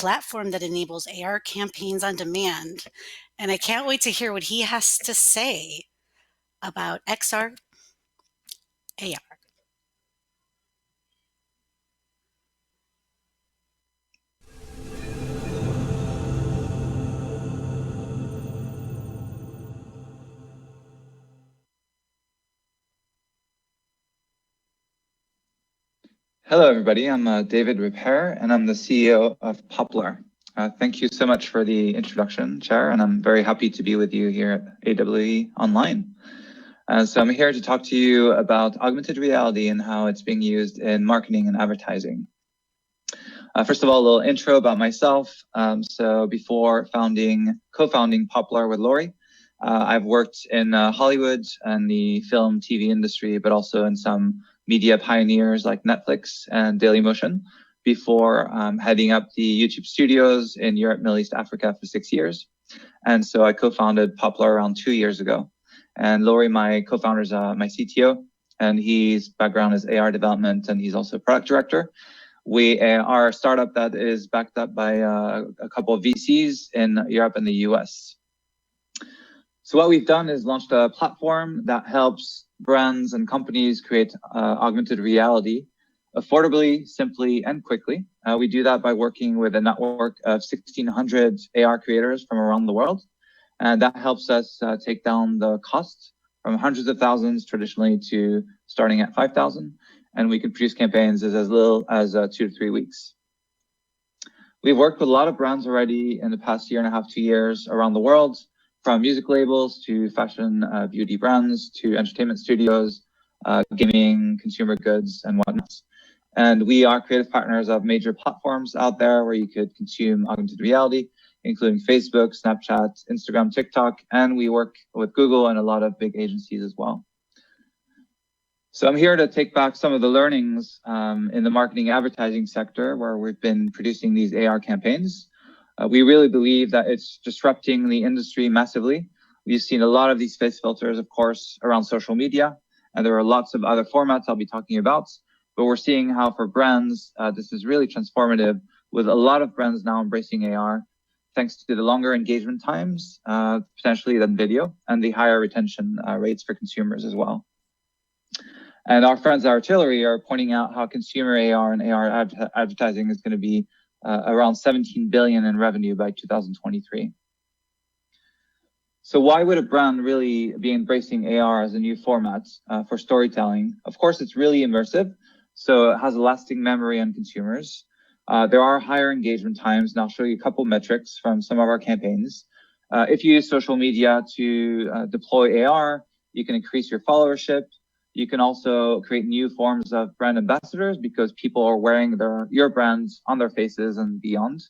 platform that enables AR campaigns on demand, and I can't wait to hear what he has to say about XR AR. Hello, everybody. I'm David Ripert, and I'm the CEO of Poplar. Thank you so much for the introduction, Chair, and I'm very happy to be with you here at AWE Online. So I'm here to talk to you about augmented reality and how it's being used in marketing and advertising. First of all, a little intro about myself. So before co-founding Poplar with Lori, I've worked in Hollywood and the film, TV industry, but also in some media pioneers like Netflix and Dailymotion before heading up the YouTube studios in Europe, Middle East, Africa for 6 years. And so I co-founded Poplar around 2 years ago. And Lori, my co-founder, is my CTO, and his background is AR development, and he's also product director. We are a startup that is backed up by a couple of VCs in Europe and the US. So what we've done is launched a platform that helps brands and companies create augmented reality affordably, simply, and quickly. We do that by working with a network of 1,600 AR creators from around the world. And that helps us take down the cost from hundreds of thousands traditionally to starting at 5,000. And we can produce campaigns as little as 2 to 3 weeks. We've worked with a lot of brands already in the past year and a half, 2 years around the world, from music labels to fashion beauty brands to entertainment studios, gaming, consumer goods, and whatnot. And we are creative partners of major platforms out there where you could consume augmented reality, including Facebook, Snapchat, Instagram, TikTok, and we work with Google and a lot of big agencies as well. So I'm here to take back some of the learnings in the marketing advertising sector where we've been producing these AR campaigns. We really believe that it's disrupting the industry massively. We've seen a lot of these face filters, of course, around social media, and there are lots of other formats I'll be talking about, but we're seeing how for brands, this is really transformative with a lot of brands now embracing AR, thanks to the longer engagement times, potentially than video, and the higher retention rates for consumers as well. And our friends at Artillery are pointing out how consumer AR and AR advertising is going to be around 17 billion in revenue by 2023. So why would a brand really be embracing AR as a new format for storytelling? Of course, it's really immersive, so it has a lasting memory on consumers. There are higher engagement times, and I'll show you a couple metrics from some of our campaigns. If you use social media to deploy AR, you can increase your followership. You can also create new forms of brand ambassadors because people are wearing your brands on their faces and beyond.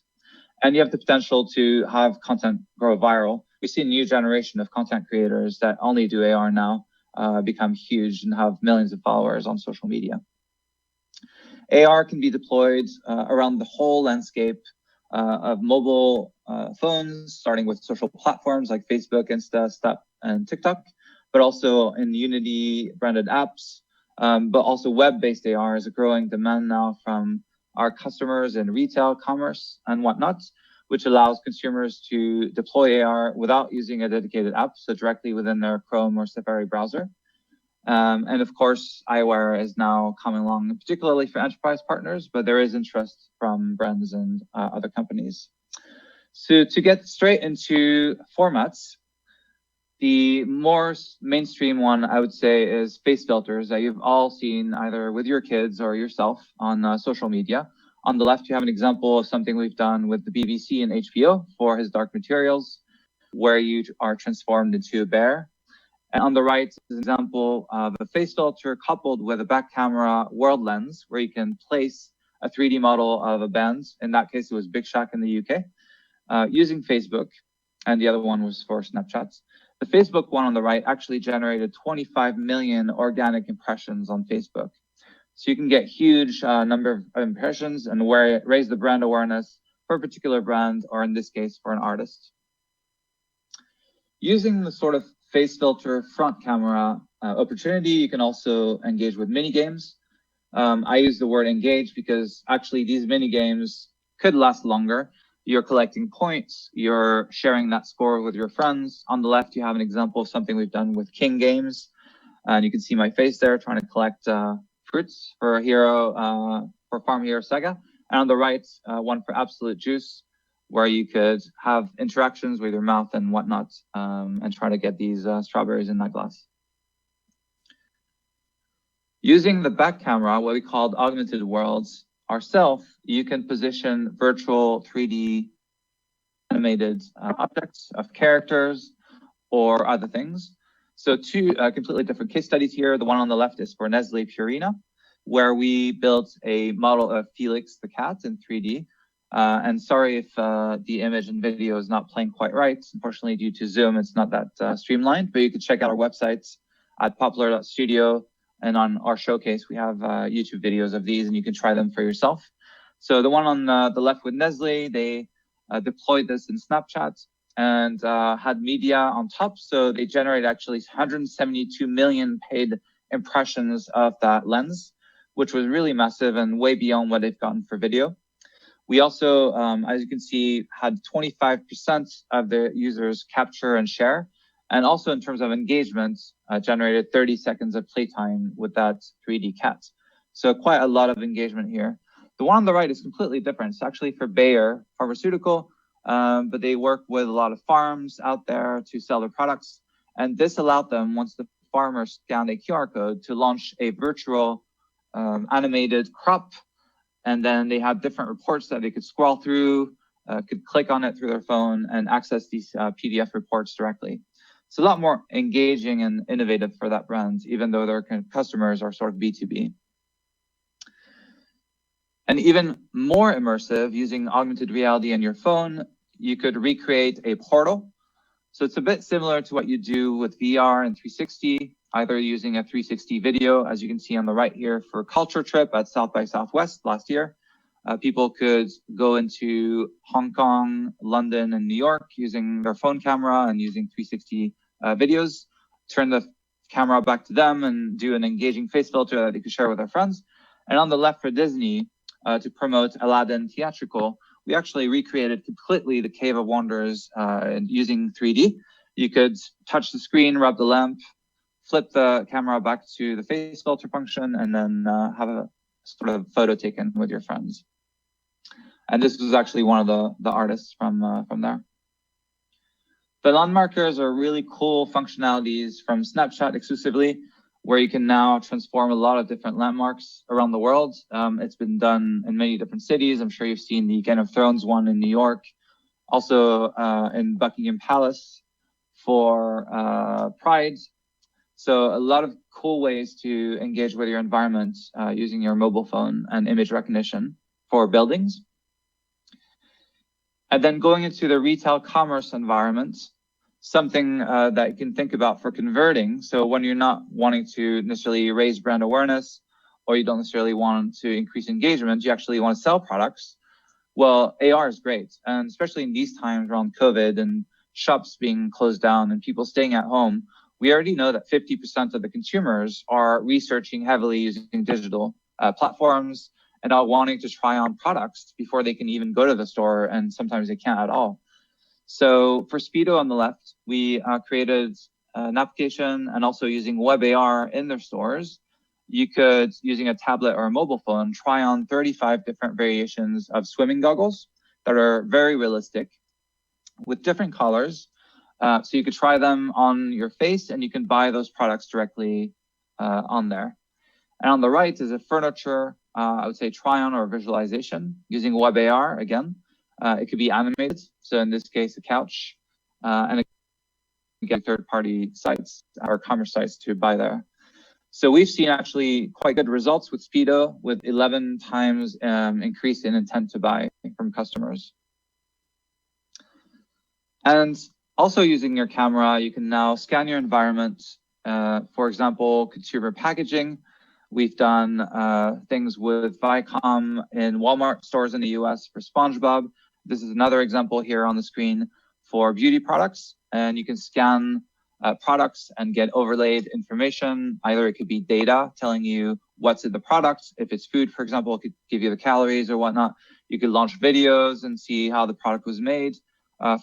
And you have the potential to have content grow viral. We see a new generation of content creators that only do AR now become huge and have millions of followers on social media. AR can be deployed around the whole landscape of mobile phones, starting with social platforms like Facebook, Insta, Snap, and TikTok, but also in Unity branded apps, but also web-based AR is a growing demand now from our customers in retail, commerce, and whatnot, which allows consumers to deploy AR without using a dedicated app, so directly within their Chrome or Safari browser. And of course, eyewear is now coming along, particularly for enterprise partners, but there is interest from brands and other companies. So to get straight into formats, the more mainstream one, I would say, is face filters that you've all seen either with your kids or yourself on social media. On the left, you have an example of something we've done with the BBC and HBO for his Dark Materials, where you are transformed into a bear. And on the right is an example of a face filter coupled with a back camera world lens, where you can place a 3D model of a band. In that case, it was Big Shack in the UK, using Facebook. And the other one was for Snapchat. The Facebook one on the right actually generated 25 million organic impressions on Facebook. So you can get huge number of impressions and raise the brand awareness for a particular brand, or in this case, for an artist. Using the sort of face filter front camera opportunity, you can also engage with mini games. I use the word engage because actually these mini games could last longer. you're collecting points, you're sharing that score with your friends. On the left, you have an example of something we've done with King Games. And you can see my face there trying to collect fruits for for Farm Hero Sega. And on the right, one for Absolute Juice, where you could have interactions with your mouth and whatnot, and try to get these strawberries in that glass. Using the back camera, what we called augmented worlds, ourselves, you can position virtual 3D animated objects of characters or other things. So two completely different case studies here. The one on the left is for Nestle Purina, where we built a model of Felix the cat in 3D. And sorry if the image and video is not playing quite right. Unfortunately, due to Zoom, it's not that streamlined, but you can check out our websites at poplar.studio. And on our showcase, we have YouTube videos of these, and you can try them for yourself. So the one on the left with Nestle, they deployed this in Snapchat and had media on top. So they generated actually 172 million paid impressions of that lens, which was really massive and way beyond what they've gotten for video. We also, as you can see, had 25% of the users capture and share. And also in terms of engagement, generated 30 seconds of playtime with that 3D cat. So quite a lot of engagement here. The one on the right is completely different. It's actually for Bayer Pharmaceutical, but they work with a lot of farms out there to sell their products. And this allowed them, once the farmers scanned a QR code, to launch a virtual animated crop. And then they had different reports that they could scroll through, could click on it through their phone and access these PDF reports directly. It's a lot more engaging and innovative for that brand, even though their customers are sort of B2B. And even more immersive, using augmented reality on your phone, you could recreate a portal. So it's a bit similar to what you do with VR and 360, either using a 360 video, as you can see on the right here, for a culture trip at South by Southwest last year. People could go into Hong Kong, London, and New York using their phone camera and using 360 videos, turn the camera back to them and do an engaging face filter that they could share with their friends. And on the left for Disney, to promote Aladdin Theatrical, we actually recreated completely the Cave of Wonders using 3D. You could touch the screen, rub the lamp, flip the camera back to the face filter function, and then have a sort of photo taken with your friends. And this was actually one of the artists from there. The landmarkers are really cool functionalities from Snapchat exclusively, where you can now transform a lot of different landmarks around the world. It's been done in many different cities. I'm sure you've seen the Game of Thrones one in New York, also in Buckingham Palace for Pride. So a lot of cool ways to engage with your environment using your mobile phone and image recognition for buildings. And then going into the retail commerce environment, something that you can think about for converting. So when you're not wanting to necessarily raise brand awareness, or you don't necessarily want to increase engagement, you actually want to sell products. Well, AR is great. And especially in these times around COVID and shops being closed down and people staying at home, we already know that 50% of the consumers are researching heavily using digital platforms and are wanting to try on products before they can even go to the store, and sometimes they can't at all. So for Speedo on the left, we created an application, and also using web AR in their stores, you could, using a tablet or a mobile phone, try on 35 different variations of swimming goggles that are very realistic with different colors. So you could try them on your face, and you can buy those products directly on there. And on the right is a furniture, I would say try-on or visualization using web AR again. It could be animated, so in this case, a couch, and it can get third-party sites or commerce sites to buy there. So we've seen actually quite good results with Speedo, with 11 times increase in intent to buy from customers. And also using your camera, you can now scan your environment. For example, consumer packaging. We've done things with Viacom in Walmart stores in the US for SpongeBob. This is another example here on the screen for beauty products. And you can scan products and get overlaid information. Either it could be data telling you what's in the product. If it's food, for example, it could give you the calories or whatnot. You could launch videos and see how the product was made.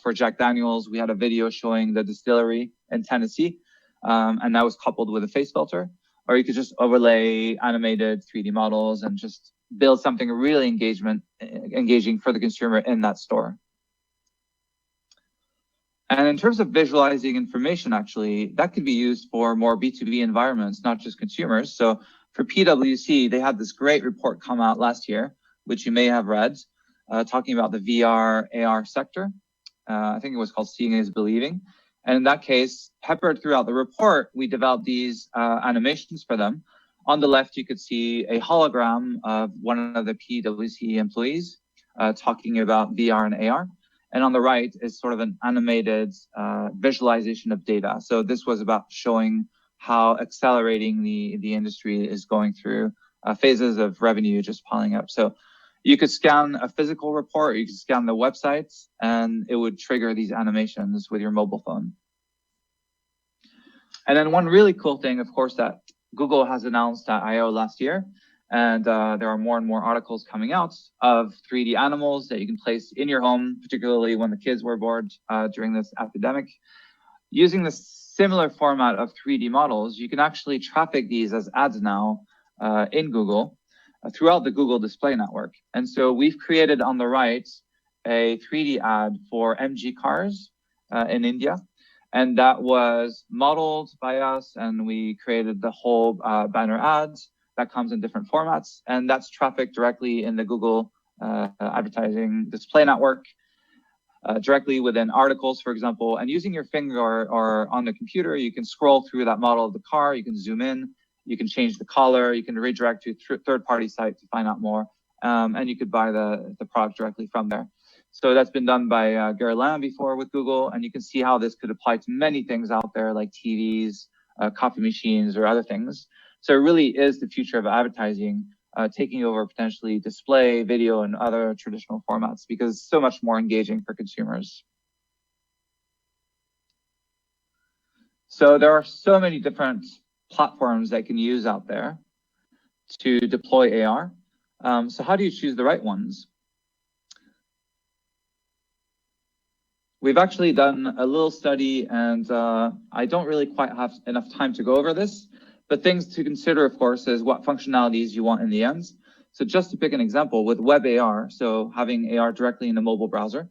For Jack Daniels, we had a video showing the distillery in Tennessee, and that was coupled with a face filter. Or you could just overlay animated 3D models and just build something really engaging for the consumer in that store. And in terms of visualizing information, actually, that could be used for more B2B environments, not just consumers. So for PwC, they had this great report come out last year, which you may have read, talking about the VR, AR sector. I think it was called Seeing is Believing. And in that case, peppered throughout the report, we developed these animations for them. On the left, you could see a hologram of one of the PwC employees talking about VR and AR. And on the right is sort of an animated visualization of data. So this was about showing how accelerating the industry is going through phases of revenue just piling up. So you could scan a physical report, you could scan the websites, and it would trigger these animations with your mobile phone. And then one really cool thing, of course, that Google has announced at I/O last year, and there are more and more articles coming out of 3D animals that you can place in your home, particularly when the kids were bored during this epidemic. Using the similar format of 3D models, you can actually traffic these as ads now in Google throughout the Google Display Network. And so we've created on the right a 3D ad for MG cars in India. And that was modeled by us, and we created the whole banner ads that comes in different formats, and that's trafficked directly in the Google advertising display network, directly within articles, for example. And using your finger or on the computer, you can scroll through that model of the car, you can zoom in, you can change the color, you can redirect to a third-party site to find out more, and you could buy the product directly from there. So that's been done by Guerlain before with Google, and you can see how this could apply to many things out there like TVs, coffee machines, or other things. So it really is the future of advertising, taking over potentially display, video, and other traditional formats because it's so much more engaging for consumers. So there are so many different platforms that you can use out there to deploy AR. So how do you choose the right ones? We've actually done a little study, and I don't really quite have enough time to go over this, but things to consider, of course, is what functionalities you want in the end. So just to pick an example, with web AR, so having AR directly in a mobile browser,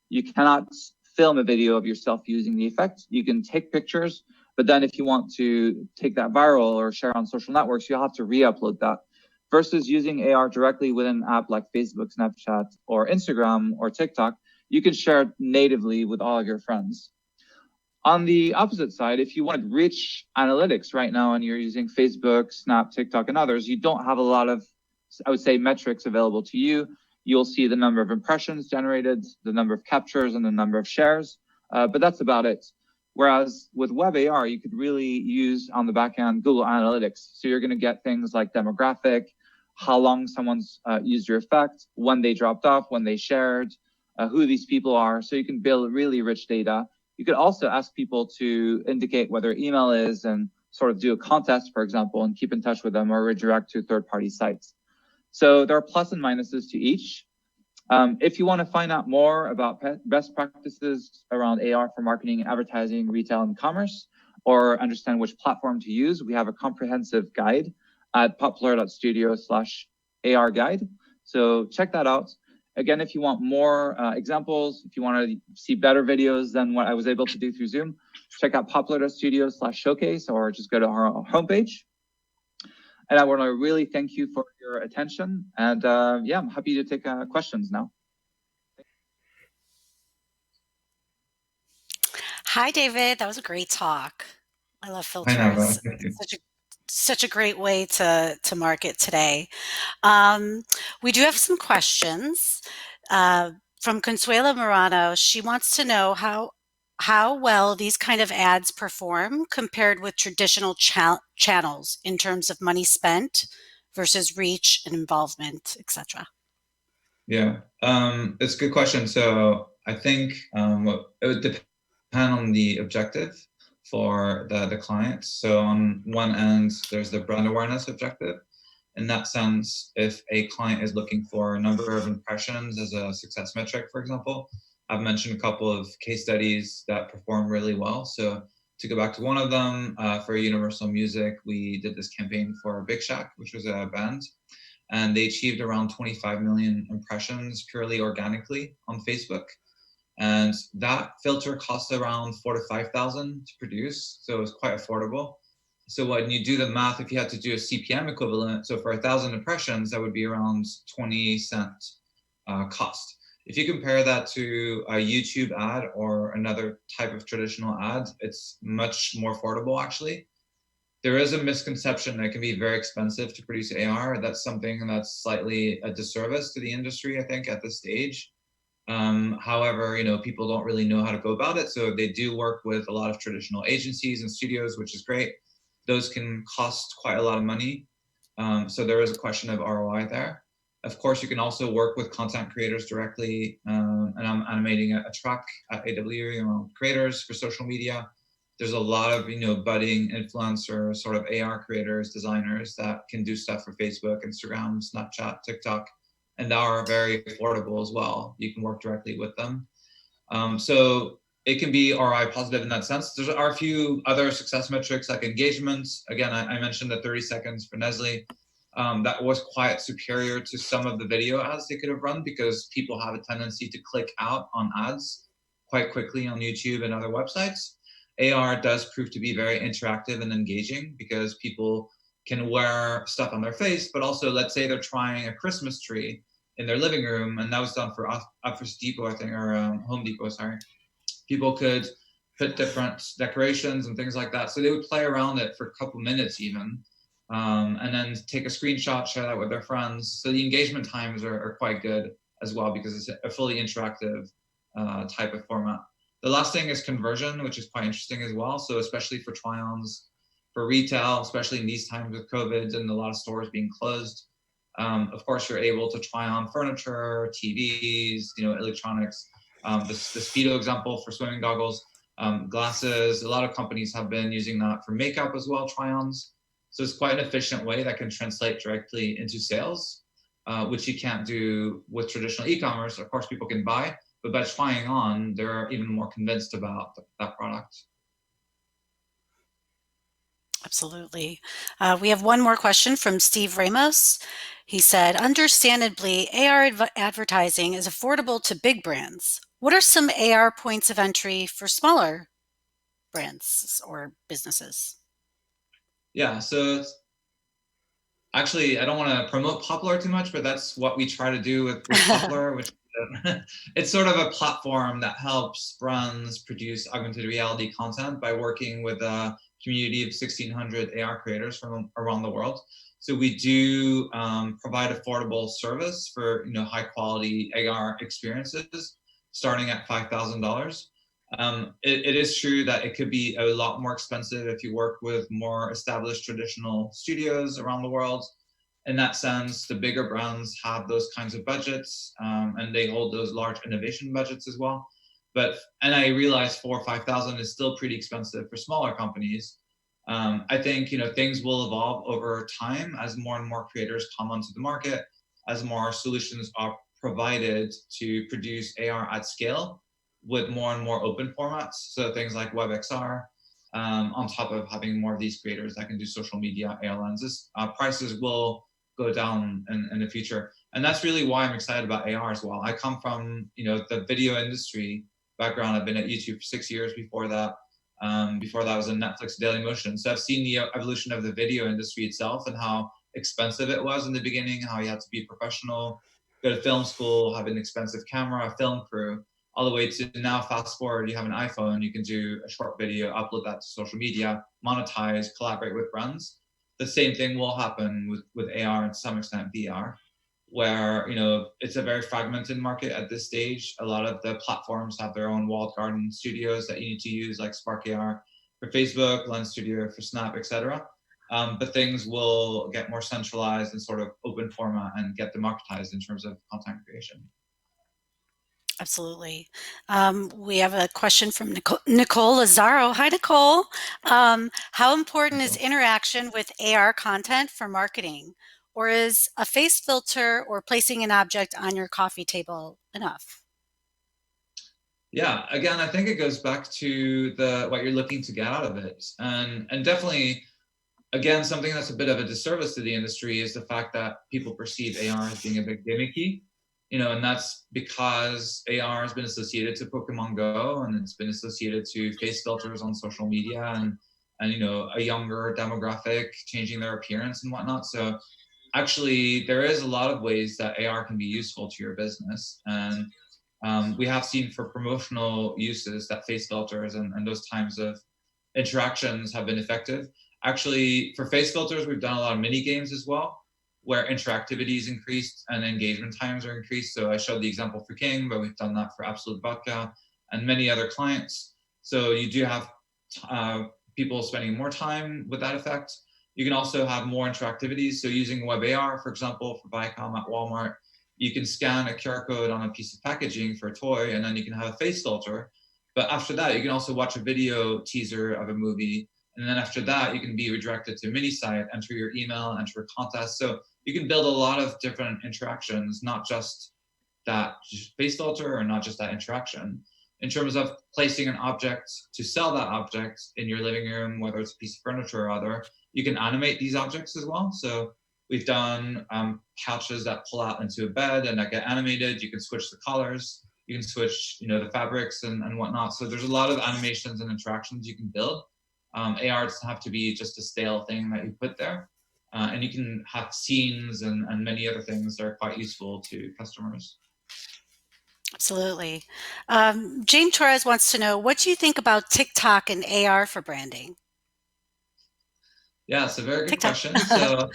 you cannot film a video of yourself using the effect. You can take pictures, but then if you want to take that viral or share on social networks, you'll have to re-upload that. Versus using AR directly within an app like Facebook, Snapchat, or Instagram, or TikTok, you can share it natively with all of your friends. On the opposite side, if you want rich analytics right now and you're using Facebook, Snap, TikTok, and others, you don't have a lot of, I would say, metrics available to you. You'll see the number of impressions generated, the number of captures, and the number of shares, but that's about it. Whereas with web AR, you could really use on the back end Google Analytics. So you're going to get things like demographic, how long someone's used your effect, when they dropped off, when they shared, who these people are. So you can build really rich data. You could also ask people to indicate what their email is and sort of do a contest, for example, and keep in touch with them or redirect to third-party sites. So there are plus and minuses to each. If you want to find out more about best practices around AR for marketing, advertising, retail, and commerce, or understand which platform to use, we have a comprehensive guide at poplar.studio/AR guide. So check that out. Again, if you want more examples, if you want to see better videos than what I was able to do through Zoom, check out poplar.studio/showcase or just go to our homepage. And I want to really thank you for your attention. And yeah, I'm happy to take questions now. Hi, David. That was a great talk. I love I know, filters. thank you. Such a great way to market today. We do have some questions from Consuela Morano. She wants to know how well these kind of ads perform compared with traditional channels in terms of money spent versus reach and involvement, etc. Yeah, it's a good question. So I think it would depend on the objective for the client. So on one end, there's the brand awareness objective. In that sense, if a client is looking for a number of impressions as a success metric, for example, I've mentioned a couple of case studies that perform really well. So to go back to one of them, for Universal Music, we did this campaign for Big Shack, which was a band, and they achieved around 25 million impressions purely organically on Facebook. And that filter cost around 4 to 5,000 to produce, so it was quite affordable. So when you do the math, if you had to do a CPM equivalent, so for 1,000 impressions, that would be around 20 cent cost. If you compare that to a YouTube ad or another type of traditional ad, it's much more affordable actually. There is a misconception that it can be very expensive to produce AR. That's something that's slightly a disservice to the industry, I think, at this stage. However, people don't really know how to go about it. So they do work with a lot of traditional agencies and studios, which is great. Those can cost quite a lot of money. So there is a question of ROI there. Of course, you can also work with content creators directly. And I'm animating a track at AW around creators for social media. There's a lot of, budding influencer sort of AR creators, designers that can do stuff for Facebook, Instagram, Snapchat, TikTok, and are very affordable as well. You can work directly with them. So it can be ROI positive in that sense. There are a few other success metrics like engagement. Again, I mentioned the 30 seconds for Nestle. That was quite superior to some of the video ads they could have run because people have a tendency to click out on ads quite quickly on YouTube and other websites. AR does prove to be very interactive and engaging because people can wear stuff on their face, but also let's say they're trying a Christmas tree in their living room, and that was done for Office Depot, I think, or Home Depot, sorry. People could put different decorations and things like that. So they would play around it for a couple minutes even, and then take a screenshot, share that with their friends. So the engagement times are quite good as well because it's a fully interactive type of format. The last thing is conversion, which is quite interesting as well. So especially for try-ons, for retail, especially in these times with COVID and a lot of stores being closed, of course, you're able to try on furniture, TVs, electronics. The Speedo example for swimming goggles, glasses. A lot of companies have been using that for makeup as well, try-ons. So it's quite an efficient way that can translate directly into sales, which you can't do with traditional e-commerce. Of course, people can buy, but by trying on, they're even more convinced about that product. Absolutely. We have one more question from Steve Ramos. He said, understandably, AR advertising is affordable to big brands. What are some AR points of entry for smaller brands or businesses? Yeah, so actually, I don't want to promote Poplar too much, but that's what we try to do with Poplar, which it's sort of a platform that helps brands produce augmented reality content by working with a community of 1,600 AR creators from around the world. So we do provide affordable service for high quality AR experiences, starting at $5,000. It is true that it could be a lot more expensive if you work with more established traditional studios around the world. In that sense, the bigger brands have those kinds of budgets, and they hold those large innovation budgets as well. And I realize 4,000 or 5,000 is still pretty expensive for smaller companies. I think things will evolve over time as more and more creators come onto the market, as more solutions are provided to produce AR at scale with more and more open formats. So things like WebXR, on top of having more of these creators that can do social media AR lenses, prices will go down in the future. And that's really why I'm excited about AR as well. I come from the video industry background. I've been at YouTube for 6 years before that. Before that, I was in Netflix Dailymotion. So I've seen the evolution of the video industry itself and how expensive it was in the beginning, how you had to be professional, go to film school, have an expensive camera, a film crew, all the way to now, fast forward, you have an iPhone, you can do a short video, upload that to social media, monetize, collaborate with brands. The same thing will happen with AR and to some extent VR, where it's a very fragmented market at this stage. A lot of the platforms have their own walled garden studios that you need to use, like Spark AR for Facebook, Lens Studio for Snap, etc. But things will get more centralized and sort of open format and get democratized in terms of content creation. Absolutely. We have a question from Nicole Lazaro. Hi, Nicole. How important is interaction with AR content for marketing? or is a face filter or placing an object on your coffee table enough? Yeah, again, I think it goes back to the what you're looking to get out of it, and definitely, again, something that's a bit of a disservice to the industry is the fact that people perceive AR as being a bit gimmicky, and that's because AR has been associated to Pokemon Go, and it's been associated to face filters on social media, and a younger demographic changing their appearance and whatnot. So actually, there is a lot of ways that AR can be useful to your business, and we have seen for promotional uses that face filters and those times of interactions have been effective. Actually, for face filters, we've done a lot of mini games as well, where interactivity is increased and engagement times are increased. So I showed the example for King, but we've done that for Absolute Vodka and many other clients. So you do have people spending more time with that effect. You can also have more interactivities. So using Web AR, for example, for Viacom at Walmart, you can scan a QR code on a piece of packaging for a toy, and then you can have a face filter. But after that, you can also watch a video teaser of a movie. And then after that, you can be redirected to a mini site, enter your email, enter a contest. So you can build a lot of different interactions, not just that face filter or not just that interaction. In terms of placing an object to sell that object in your living room, whether it's a piece of furniture or other, you can animate these objects as well. So we've done couches that pull out into a bed and that get animated. You can switch the colors. You can switch, the fabrics and whatnot. So there's a lot of animations and interactions you can build. AR doesn't have to be just a stale thing that you put there. And you can have scenes and many other things that are quite useful to customers. Absolutely. Jane Torres wants to know, what do you think about TikTok and AR for branding? Yeah, it's a very good TikTok. question. So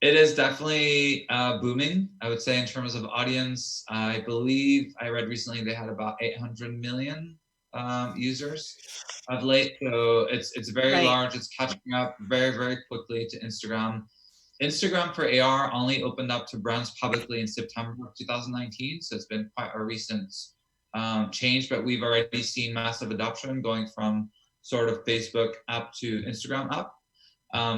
it is definitely booming, I would say, in terms of audience. I believe I read recently they had about 800 million users of late. So it's very Right. large. It's catching up very, very quickly to Instagram. Instagram for AR only opened up to brands publicly in September of 2019. So it's been quite a recent change, but we've already seen massive adoption going from sort of Facebook app to Instagram app.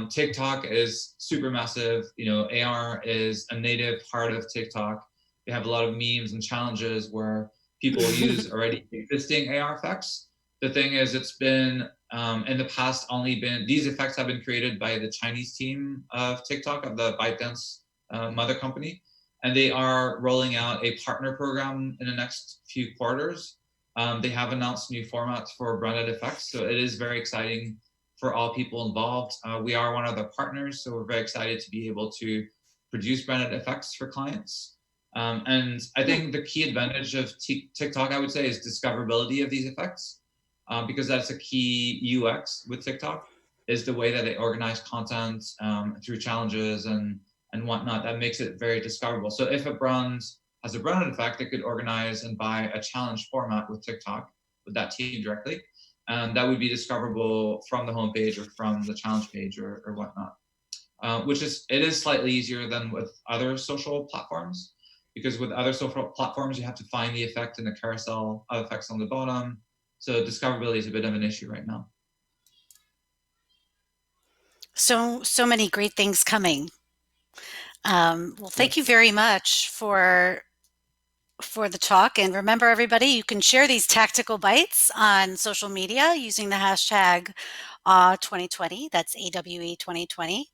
TikTok is super massive. AR is a native part of TikTok. They have a lot of memes and challenges where people use already existing AR effects. The thing is, it's been in the past only been, these effects have been created by the Chinese team of TikTok, of the ByteDance mother company. And they are rolling out a partner program in the next few quarters. They have announced new formats for branded effects. So it is very exciting for all people involved. We are one of the partners, so we're very excited to be able to produce branded effects for clients. And I think the key advantage of TikTok, I would say, is discoverability of these effects, because that's a key UX with TikTok, is the way that they organize content through challenges and whatnot. That makes it very discoverable. So if a brand has a branded effect, it could organize and buy a challenge format with TikTok, with that team directly. And that would be discoverable from the homepage or from the challenge page or whatnot. It is slightly easier than with other social platforms, because with other social platforms, you have to find the effect in the carousel of effects on the bottom. So discoverability is a bit of an issue right now. So many great things coming. Well, Yeah. thank you very much for the talk. And remember, everybody, you can share these tactical bites on social media using the hashtag 2020. That's AWE 2020.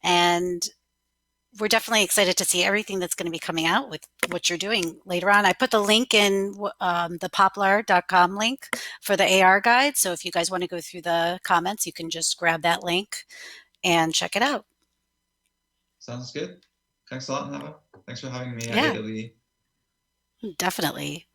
And we're definitely excited to see everything that's going to be coming out with what you're doing later on. I put the link in the poplar.com link for the AR guide. So if you guys want to go through the comments, you can just grab that link and check it out. Sounds good. Thanks a lot, Nava. Thanks for having me at Yeah, AWE. definitely.